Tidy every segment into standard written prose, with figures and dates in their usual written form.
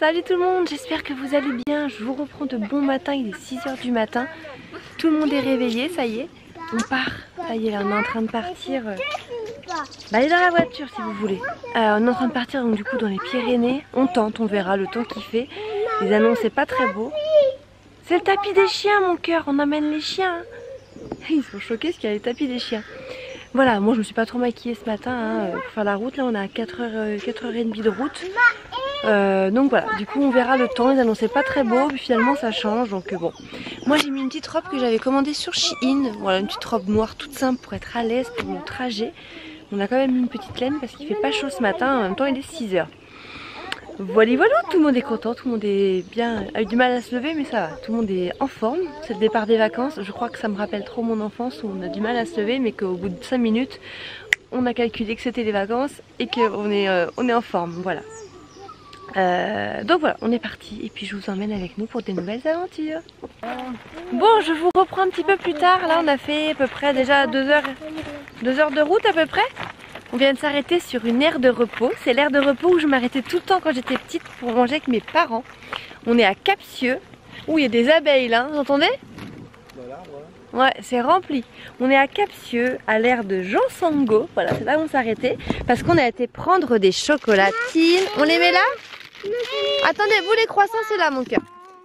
Salut tout le monde, j'espère que vous allez bien. Je vous reprends de bon matin, il est 6 h du matin. Tout le monde est réveillé, ça y est. On part, ça y est, là, on est en train de partir. Allez dans la voiture si vous voulez. On est en train de partir donc du coup dans les Pyrénées. On tente, on verra le temps qu'il fait. Les annonces c'est pas très beau. C'est le tapis des chiens mon cœur, on amène les chiens. Ils sont choqués parce qu'il y a les tapis des chiens. Voilà, moi je me suis pas trop maquillée ce matin hein, pour faire la route. Là on a 4h30 de route. Donc voilà, du coup on verra le temps. Ils annonçaient pas très beau, puis finalement ça change. Donc bon, moi j'ai mis une petite robe que j'avais commandée sur Shein. Voilà, une petite robe noire toute simple pour être à l'aise pour le trajet. On a quand même mis une petite laine parce qu'il fait pas chaud ce matin. En même temps il est 6 h. Voilà, voilà, tout le monde est content, tout le monde est bien, a eu du mal à se lever mais ça va, tout le monde est en forme. C'est le départ des vacances, je crois que ça me rappelle trop mon enfance où on a du mal à se lever mais qu'au bout de 5 minutes on a calculé que c'était les vacances et qu'on est en forme, voilà. Donc voilà, on est parti et puis je vous emmène avec nous pour des nouvelles aventures. Bon, je vous reprends un petit peu plus tard, là on a fait à peu près déjà 2 heures de route à peu près. On vient de s'arrêter sur une aire de repos. C'est l'aire de repos où je m'arrêtais tout le temps quand j'étais petite pour manger avec mes parents. On est à Capsieux, où il y a des abeilles là, vous entendez? Ouais, c'est rempli. On est à Capsieux, à l'aire de Jean Sango. Voilà, c'est là où on s'arrêtait. Parce qu'on a été prendre des chocolatines. On les met là? Attendez, vous les croissants c'est là mon cœur.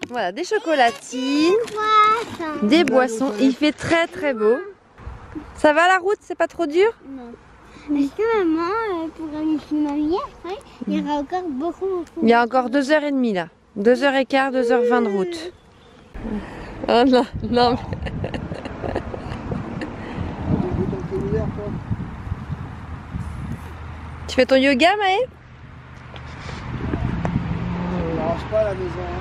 Voilà, des chocolatines, des boissons. Il fait très très beau. Ça va la route? C'est pas trop dur? Non. Parce que maman, pour aller chez mamie après, il y aura encore beaucoup. Il y a encore 2h30 là. 2h15, 2h20 de route. Oh non, non. Tu fais ton yoga, Maë? On n'arrange pas à la maison. Hein.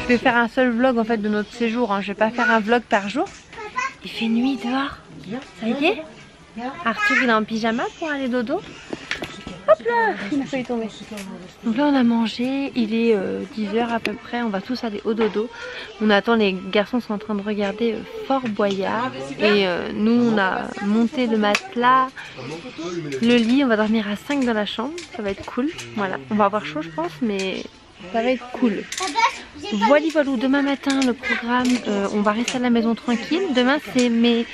Je vais faire un seul vlog en fait de notre séjour, hein. Je vais pas faire un vlog par jour. Il fait nuit dehors. Ça y est, Arthur il est en pyjama pour aller dodo. Hop. Là, il a failli tomber. Donc là on a mangé, il est 10h à peu près, on va tous aller au dodo. On attend, les garçons sont en train de regarder Fort Boyard. Et nous on a monté le matelas, le lit, on va dormir à 5 dans la chambre, ça va être cool. Voilà, on va avoir chaud je pense mais ça va être cool. Voilà, demain matin le programme, on va rester à la maison tranquille. Demain c'est mes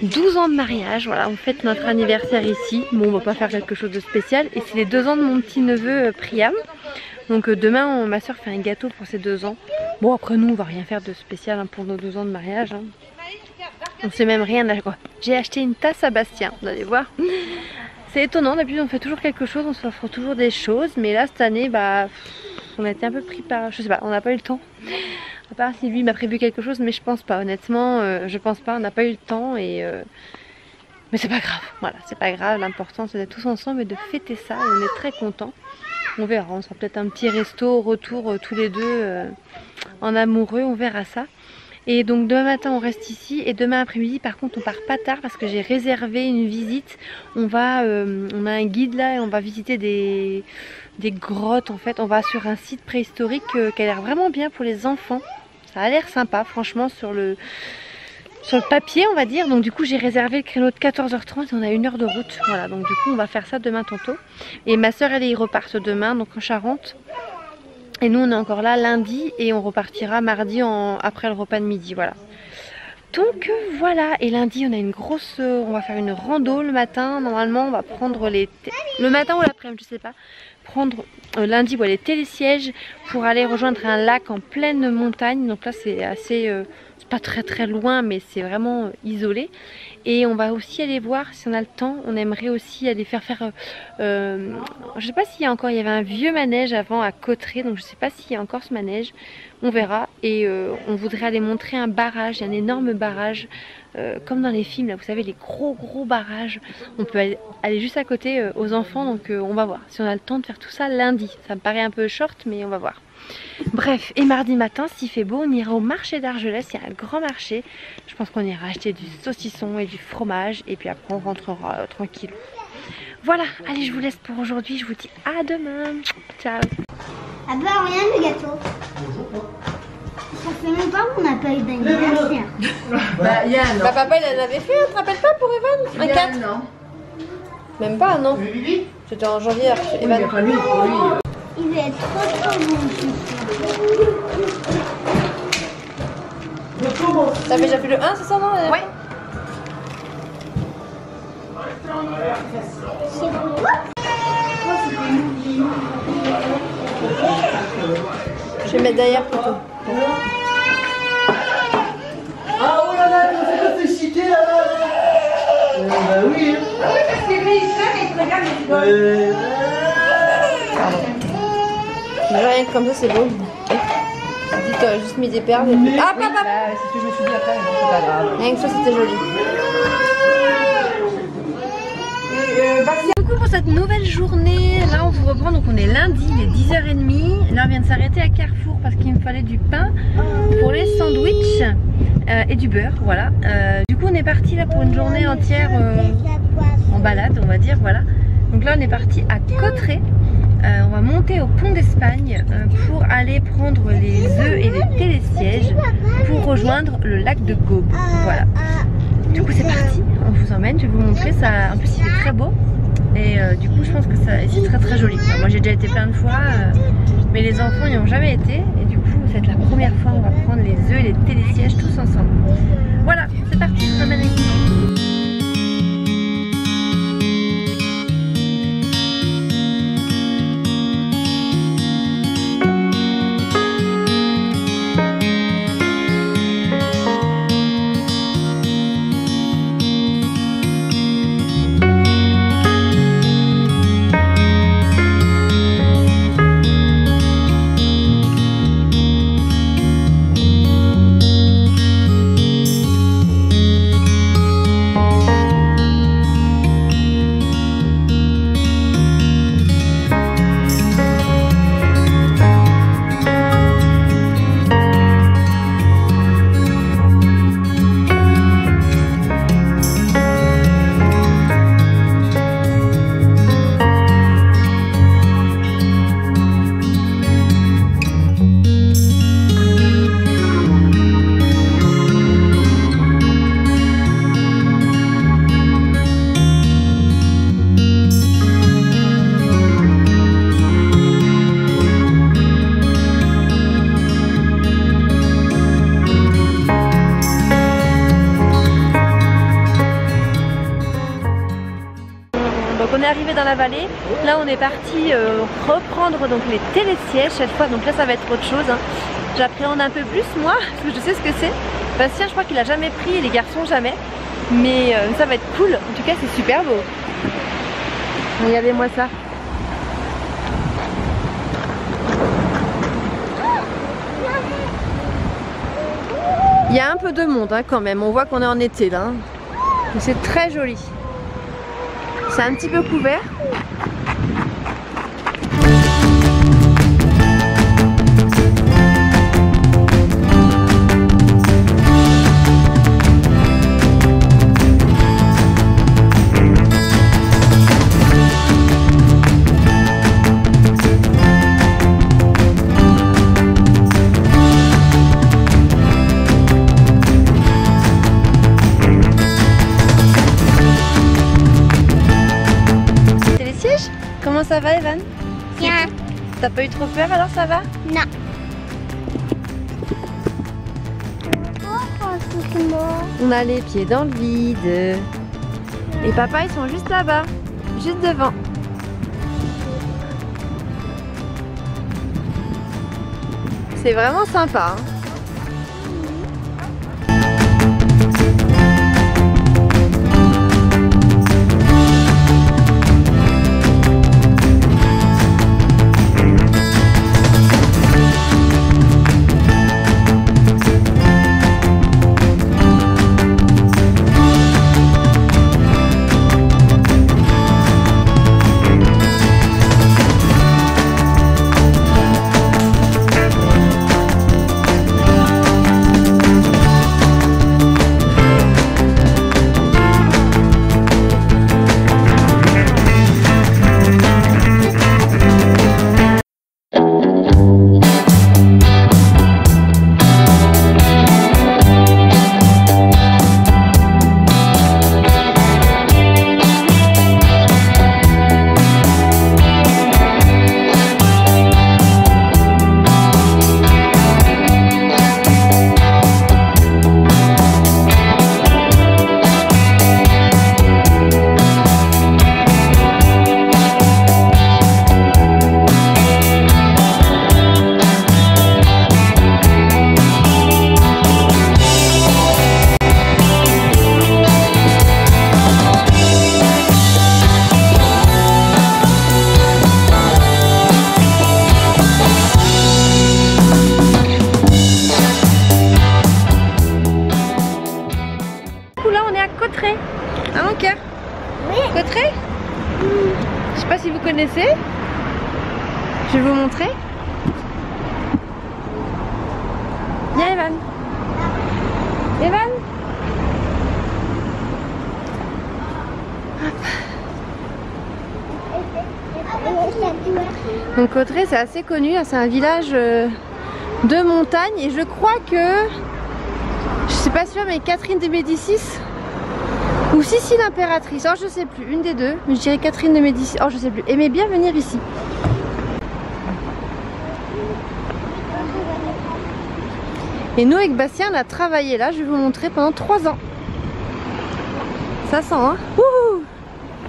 12 ans de mariage, voilà, on fête notre anniversaire ici. Bon, on va pas faire quelque chose de spécial. Et c'est les 2 ans de mon petit neveu Priam. Donc demain ma soeur fait un gâteau pour ses 2 ans. Bon après nous on va rien faire de spécial hein, pour nos 12 ans de mariage hein. On sait même rien à quoi. J'ai acheté une tasse à Bastien, vous allez voir. C'est étonnant, d'habitude on fait toujours quelque chose, on s'offre toujours des choses. Mais là cette année bah on a été un peu pris par... je sais pas, on n'a pas eu le temps. À part si lui m'a prévu quelque chose, mais je pense pas, honnêtement, je pense pas, on n'a pas eu le temps et... Mais c'est pas grave, voilà, c'est pas grave, l'important c'est d'être tous ensemble et de fêter ça, et on est très contents. On verra, on sera peut-être un petit resto au retour tous les deux en amoureux, on verra ça. Et donc demain matin on reste ici et demain après-midi par contre on part pas tard parce que j'ai réservé une visite. On a un guide là et on va visiter des grottes en fait. On va sur un site préhistorique qui a l'air vraiment bien pour les enfants. Ça a l'air sympa franchement sur le papier on va dire. Donc du coup j'ai réservé le créneau de 14h30 et on a 1 heure de route. Voilà, donc du coup on va faire ça demain tantôt. Et ma soeur elle y repart demain donc en Charente. Et nous on est encore là lundi et on repartira mardi après le repas de midi, voilà. Donc voilà, et lundi on a une grosse, on va faire une rando le matin. Normalement on va prendre le matin ou l'après-midi, je sais pas. Prendre lundi les télésièges pour aller rejoindre un lac en pleine montagne. Donc là c'est assez, c'est pas très loin mais c'est vraiment isolé. Et on va aussi aller voir si on a le temps, on aimerait aussi aller faire je sais pas s'il y a encore, il y avait un vieux manège avant à Cauterets, donc je sais pas s'il y a encore ce manège, on verra. Et on voudrait aller montrer un barrage, un énorme barrage, comme dans les films là, vous savez les gros barrages. On peut aller juste à côté aux enfants, donc on va voir si on a le temps de faire tout ça lundi. Ça me paraît un peu short mais on va voir. Bref, et mardi matin, s'il fait beau, on ira au marché d'Argelès, il y a un grand marché. Je pense qu'on ira acheter du saucisson et du fromage et puis après on rentrera tranquille. Voilà, allez je vous laisse pour aujourd'hui, je vous dis à demain. Ciao. Ah bah rien le gâteau. Ça fait longtemps qu'on n'a pas eu d'anniversaire. Bah Yann. Bah papa il en avait fait, tu te rappelles pas pour Evan? Un 4 non. Même pas non. C'était en janvier Evan. Il va être trop bon. T'as déjà fait le 1 c'est ça non? Ouais. C'est bon. Je vais mettre derrière plutôt. Ah oh là là, on s'est fait citer là bas. Bah oui. Ah oui, parce que lui il fait, mais il te regarde et il rigole. Rien que comme ça c'est beau. Dites juste mis des perles et puis... Ah papa. C'est ce que je me suis dit après, mais c'est pas grave. Rien que ça c'était joli. Coucou pour cette nouvelle journée. Là on vous reprend, donc on est lundi, il est 10h30. Là on vient de s'arrêter à Carrefour parce qu'il me fallait du pain pour les sandwichs et du beurre, voilà. Du coup on est parti là pour une journée entière en balade on va dire, voilà. Donc là on est parti à Cauterets. On va monter au pont d'Espagne pour aller prendre les œufs et les télésièges pour rejoindre le lac de Gaume. Voilà. Du coup c'est parti, on vous emmène, je vais vous montrer ça. En plus il est très beau et du coup je pense que c'est très joli. Enfin, moi j'ai déjà été plein de fois mais les enfants n'y ont jamais été et du coup c'est la première fois on va prendre les œufs et les télésièges tous ensemble. Voilà, c'est parti, je vous emmène avec vous. dans la vallée. Là on est parti reprendre donc les télésièges cette fois, donc là ça va être autre chose. Hein. J'appréhende un peu plus moi, parce que je sais ce que c'est. Bastien je crois qu'il a jamais pris et les garçons jamais. Mais ça va être cool, en tout cas c'est super beau. Regardez-moi ça. Il y a un peu de monde hein, quand même, on voit qu'on est en été là. C'est très joli. C'est un petit peu couvert. Comment ça va Evan? Bien. T'as pas eu trop peur alors ça va? Non. On a les pieds dans le vide. Et papa ils sont juste là-bas, juste devant. C'est vraiment sympa. Hein. Hein mon cœur? Oui. Cauterets? Je sais pas si vous connaissez. Je vais vous montrer. Viens Evan. Evan. Donc Cauterets c'est assez connu, c'est un village de montagne et je crois que, je suis pas sûre mais Catherine de Médicis ou Sissi l'impératrice, oh je sais plus, une des deux, mais je dirais Catherine de Médicis, oh je sais plus, aimait bien venir ici. Et nous avec Bastien on a travaillé là, je vais vous montrer pendant 3 ans. Ça sent hein. Wouhou.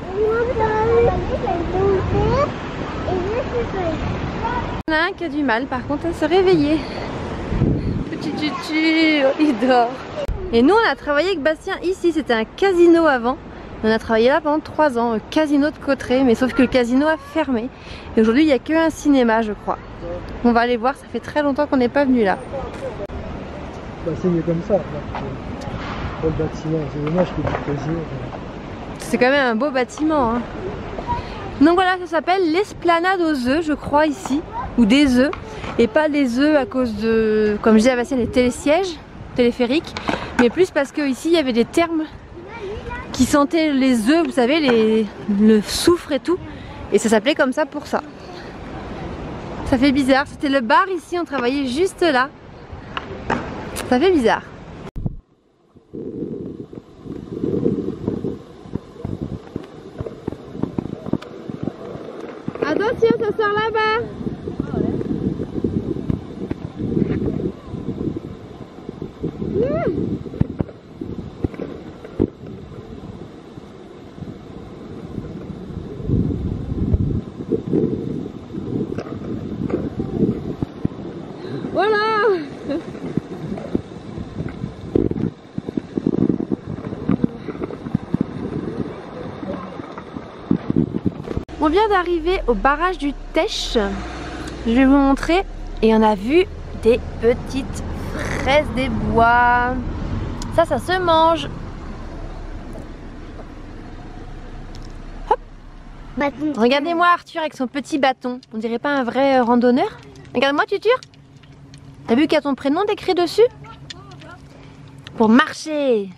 Il y en a un qui a du mal par contre à se réveiller. Petit tutu, il dort. Et nous on a travaillé avec Bastien ici, c'était un casino avant. On a travaillé là pendant 3 ans, casino de Cauterets, mais sauf que le casino a fermé. Et aujourd'hui il n'y a qu'un cinéma je crois. On va aller voir, ça fait très longtemps qu'on n'est pas venu là. Bah c'est mieux comme ça. Pour le bâtiment, c'est dommage qu'il y ait du casino. C'est quand même un beau bâtiment hein. Donc voilà, ça s'appelle l'esplanade aux œufs je crois ici, ou des œufs, et pas les œufs à cause de, comme je disais à Bastien, les télésièges, téléphériques, mais plus parce que ici il y avait des thermes qui sentaient les œufs, vous savez, le soufre et tout, et ça s'appelait comme ça pour ça. Ça fait bizarre, c'était le bar ici, on travaillait juste là. Ça fait bizarre. Attention, ça sort là-bas. vient d'arriver au barrage du Teche. Je vais vous montrer. Et on a vu des petites fraises des bois. Ça se mange. Hop. Regardez-moi Arthur avec son petit bâton. On dirait pas un vrai randonneur. Regarde-moi Tutur. T'as vu qu'il y a ton prénom décrit dessus? Pour marcher.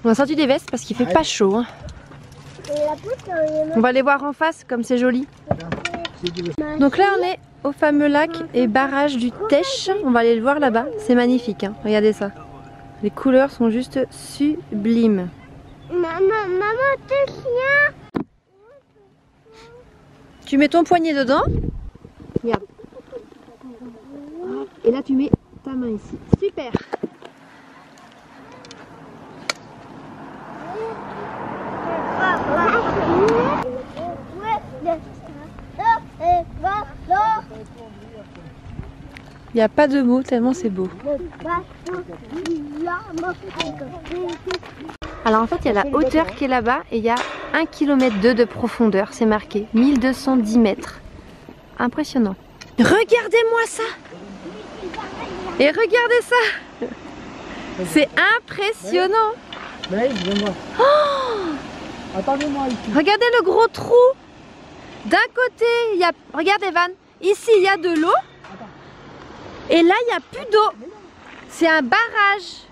On a sorti des vestes parce qu'il fait pas chaud. Hein. On va aller voir en face comme c'est joli. Donc là on est au fameux lac et barrage du Teche. On va aller le voir là-bas. C'est magnifique. Hein. Regardez ça. Les couleurs sont juste sublimes. Maman, t'es chien. Tu mets ton poignet dedans. Regarde. Et là tu mets ta main ici. Super. Il n'y a pas de mots tellement c'est beau. Alors en fait il y a la hauteur qui est là-bas et il y a 1,2 km de profondeur, c'est marqué 1210 mètres. Impressionnant. Regardez-moi ça. Et regardez ça. C'est impressionnant. Oh, attendez-moi ici. regardez le gros trou. D'un côté il y a, regarde Evan, ici il y a de l'eau. Et là il n'y a plus d'eau. C'est un barrage.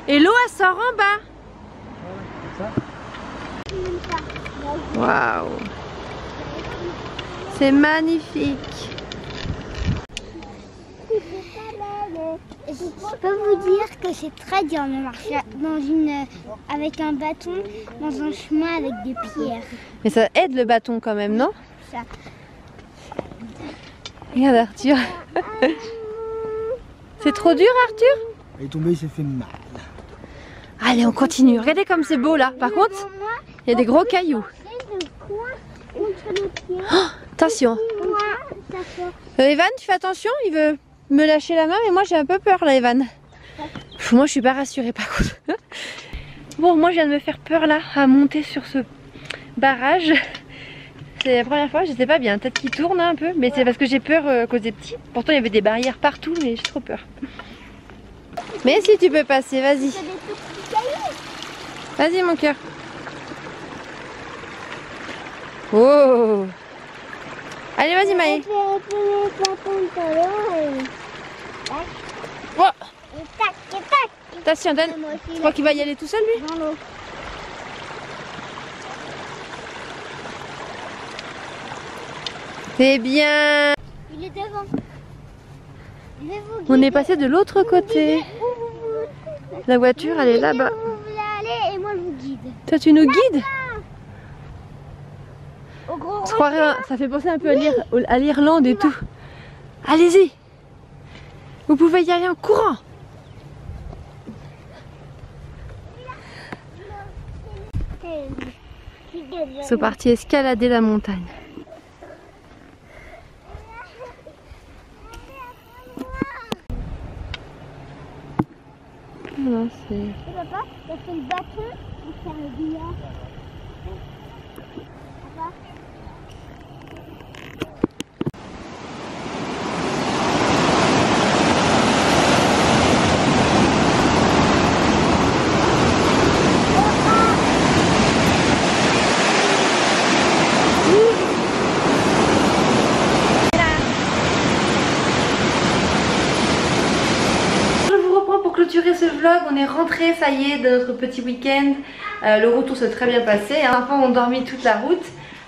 Et l'eau elle sort en bas. Waouh. C'est magnifique. Je peux vous dire que c'est très dur de marcher avec un bâton dans un chemin avec des pierres. Mais ça aide le bâton quand même, non? Ça. Regarde Arthur. C'est trop dur Arthur? Il est tombé, il s'est fait mal. Allez on continue. Regardez comme c'est beau là. Par contre, il y a des gros cailloux. Oh, attention. Evan, tu fais attention, il veut me lâcher la main, mais moi j'ai un peu peur là, Evan. Pff, moi je suis pas rassurée par contre. Bon, moi je viens de me faire peur là, à monter sur ce barrage. C'est la première fois, je sais pas bien, peut-être qu'il tourne un peu, mais c'est parce que j'ai peur à cause des petits. Pourtant il y avait des barrières partout, mais j'ai trop peur. Mais si tu peux passer, vas-y. Vas-y mon cœur. Oh. Allez vas-y Maë. Oh. Attention, donne. Tu crois qu'il va y aller tout seul lui? C'est bien. Il est devant. On est passé de l'autre côté. La voiture elle est là-bas. Vous voulez aller et moi je vous guide. Toi tu nous guides? Au gros Je croirais, ça fait penser un peu à l'Irlande et tout. Allez-y. Vous pouvez y aller en courant. Ils sont partis escalader la montagne. Non, c'est... Papa, il a fait le bâton pour faire le billard. Papa. Clôturer ce vlog, on est rentré, ça y est, de notre petit week-end. Le retour s'est très bien passé. Les enfants ont dormi toute la route.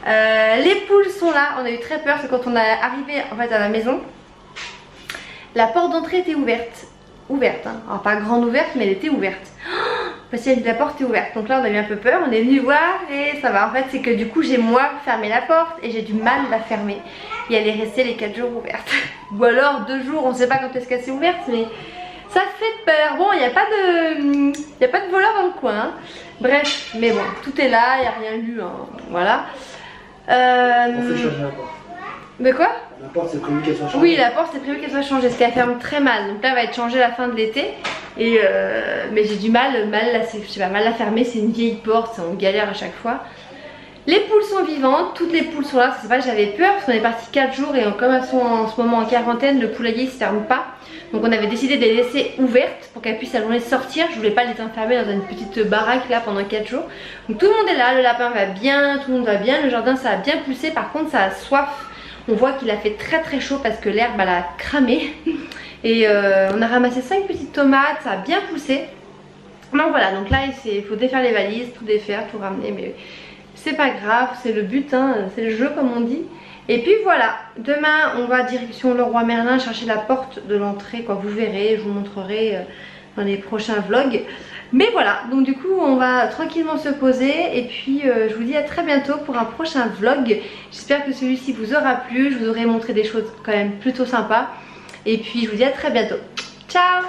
Les poules sont là. On a eu très peur parce que quand on est arrivé en fait à la maison, la porte d'entrée était ouverte. Ouverte, hein. Alors pas grande ouverte, mais elle était ouverte. Parce que la porte est ouverte. Donc là on a eu un peu peur. On est venu voir et ça va. En fait, c'est que du coup j'ai moi fermé la porte et j'ai du mal à la fermer. Et elle est restée les 4 jours ouverte. Ou alors 2 jours, on ne sait pas quand est-ce qu'elle s'est ouverte, mais ça fait peur. Bon, il n'y a pas de voleur dans le coin. Hein. Bref, mais bon, tout est là, il n'y a rien eu. Hein. Voilà. On fait changer la porte. Mais quoi? La porte, c'est prévu qu'elle soit changée. Oui, la porte, c'est prévu qu'elle soit changée parce qu'elle ferme très mal. Donc là, elle va être changée à la fin de l'été. Et mais j'ai du mal, je sais pas, mal la fermer. C'est une vieille porte, on galère à chaque fois. Les poules sont vivantes, toutes les poules sont là. C'est pas que j'avais peur parce qu'on est parti 4 jours et comme elles sont en ce moment en quarantaine, le poulailler se ferme pas. Donc on avait décidé de les laisser ouvertes pour qu'elles puissent la journée sortir. Je voulais pas les enfermer dans une petite baraque là pendant 4 jours. Donc tout le monde est là, le lapin va bien, tout le monde va bien. Le jardin ça a bien poussé, par contre ça a soif. On voit qu'il a fait très chaud parce que l'herbe elle a cramé. Et on a ramassé 5 petites tomates, ça a bien poussé. Donc voilà, donc là il faut défaire les valises, tout défaire, tout ramener. Mais c'est pas grave, c'est le but, hein, c'est le jeu comme on dit. Et puis voilà, demain on va direction Leroy Merlin chercher la porte de l'entrée, quoi. Vous verrez, je vous montrerai dans les prochains vlogs. Mais voilà, donc du coup on va tranquillement se poser. Et puis je vous dis à très bientôt pour un prochain vlog. J'espère que celui-ci vous aura plu, je vous aurai montré des choses quand même plutôt sympas. Et puis je vous dis à très bientôt. Ciao!